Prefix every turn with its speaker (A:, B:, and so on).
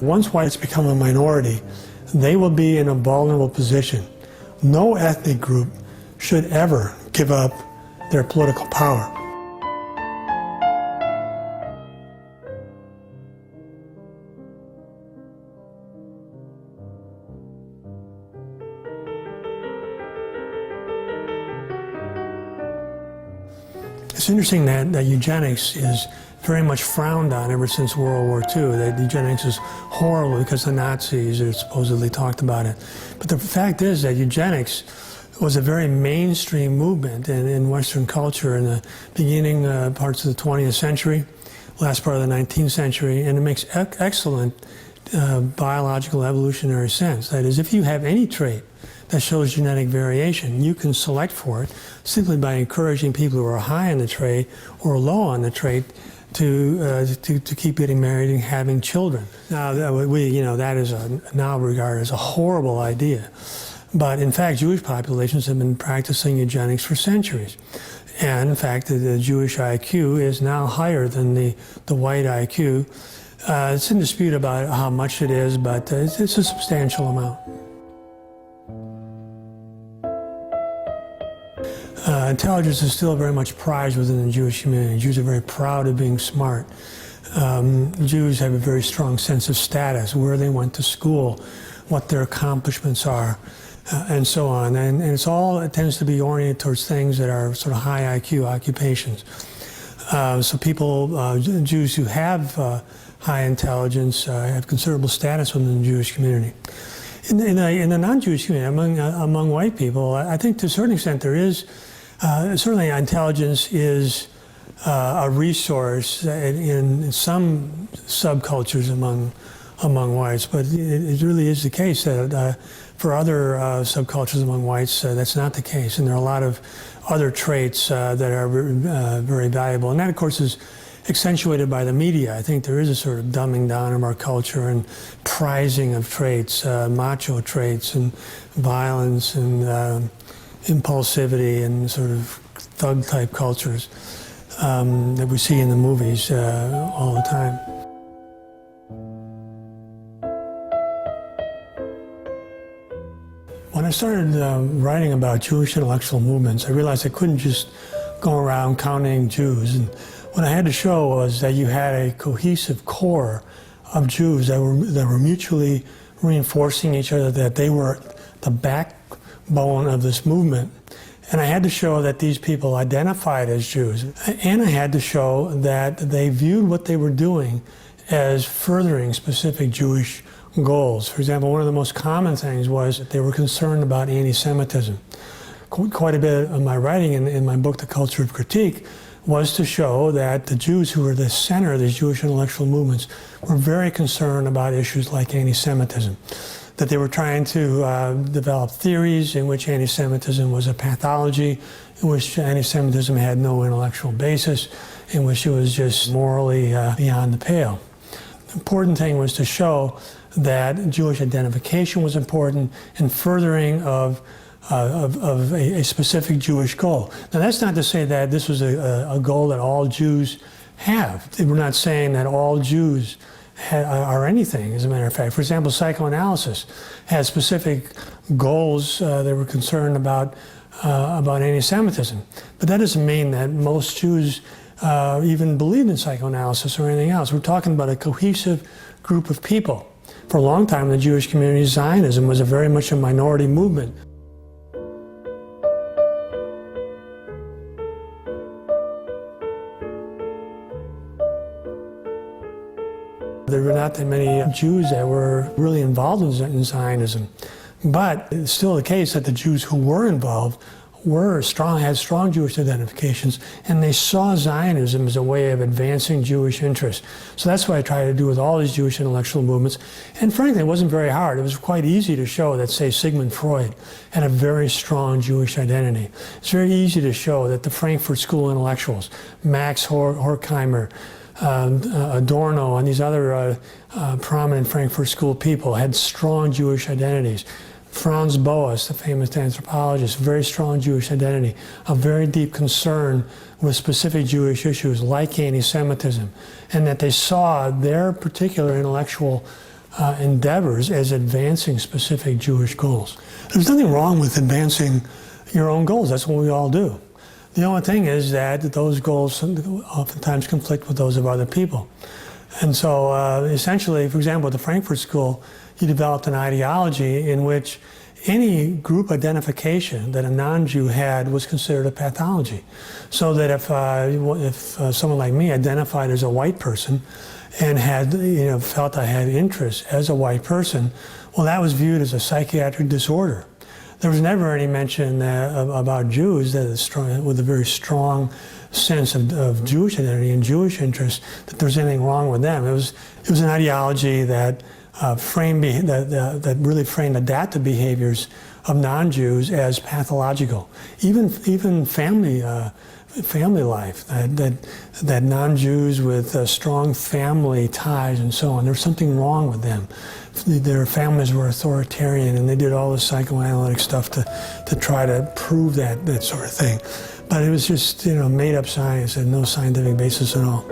A: Once whites become a minority, they will be in a vulnerable position. No ethnic group should ever give up their political power. It's interesting that eugenics is very much frowned on ever since World War II. That eugenics is horrible because the Nazis supposedly talked about it. But the fact is that eugenics was a very mainstream movement in Western culture in the beginning parts of the 20th century, last part of the 19th century, and it makes excellent biological evolutionary sense. That is, if you have any trait that shows genetic variation, you can select for it simply by encouraging people who are high on the trait or low on the trait to keep getting married and having children. Now, that is now regarded as a horrible idea. But in fact, Jewish populations have been practicing eugenics for centuries. And in fact, the Jewish IQ is now higher than the white IQ. It's in dispute about how much it is, but it's a substantial amount. Intelligence is still very much prized within the Jewish community. Jews are very proud of being smart. Jews have a very strong sense of status, where they went to school, what their accomplishments are, and so on. And it tends to be oriented towards things that are sort of high IQ occupations. So people, Jews who have high intelligence have considerable status within the Jewish community. In the non-Jewish community, among white people, I think to a certain extent there is, certainly intelligence is a resource in some subcultures among whites, but it really is the case that for other subcultures among whites, that's not the case. And there are a lot of other traits that are very valuable. And that, of course, is accentuated by the media. I think there is a sort of dumbing down of our culture and prizing of traits, macho traits and violence and impulsivity and sort of thug-type cultures that we see in the movies all the time. When I started writing about Jewish intellectual movements, I realized I couldn't just go around counting Jews. And what I had to show was that you had a cohesive core of Jews that were mutually reinforcing each other, that they were the backbone of this movement. And I had to show that these people identified as Jews. And I had to show that they viewed what they were doing as furthering specific Jewish goals. For example, one of the most common things was that they were concerned about anti-Semitism. Quite a bit of my writing in my book, The Culture of Critique, was to show that the Jews who were the center of these Jewish intellectual movements were very concerned about issues like anti-Semitism. That they were trying to develop theories in which anti-Semitism was a pathology, in which anti-Semitism had no intellectual basis, in which it was just morally beyond the pale. The important thing was to show that Jewish identification was important in furthering of a specific Jewish goal. Now, that's not to say that this was a goal that all Jews have. We're not saying that all Jews are anything, as a matter of fact. For example, psychoanalysis had specific goals that were concerned about anti-Semitism. But that doesn't mean that most Jews even believed in psychoanalysis or anything else. We're talking about a cohesive group of people. For a long time, the Jewish community, Zionism was very much a minority movement. There were not that many Jews that were really involved in Zionism. But it's still the case that the Jews who were involved had strong Jewish identifications, and they saw Zionism as a way of advancing Jewish interests. So that's what I try to do with all these Jewish intellectual movements. And frankly, it wasn't very hard. It was quite easy to show that, say, Sigmund Freud had a very strong Jewish identity. It's very easy to show that the Frankfurt School intellectuals, Max Horkheimer, Adorno, and these other prominent Frankfurt School people had strong Jewish identities. Franz Boas, the famous anthropologist, very strong Jewish identity, a very deep concern with specific Jewish issues like anti-Semitism, and that they saw their particular intellectual endeavors as advancing specific Jewish goals. There's nothing wrong with advancing your own goals. That's what we all do. The only thing is that those goals oftentimes conflict with those of other people. And so essentially, for example, at the Frankfurt School, he developed an ideology in which any group identification that a non-Jew had was considered a pathology. So that if someone like me identified as a white person and had, felt I had interest as a white person, well, that was viewed as a psychiatric disorder. There was never any mention about Jews that is strong, with a very strong sense of Jewish identity and Jewish interest, that there was anything wrong with them. It was an ideology that that really framed adaptive behaviors of non-Jews as pathological. Even family life, that non-Jews with strong family ties and so on, there was something wrong with them. Their families were authoritarian, and they did all the psychoanalytic stuff to try to prove that sort of thing. But it was just made up science and no scientific basis at all.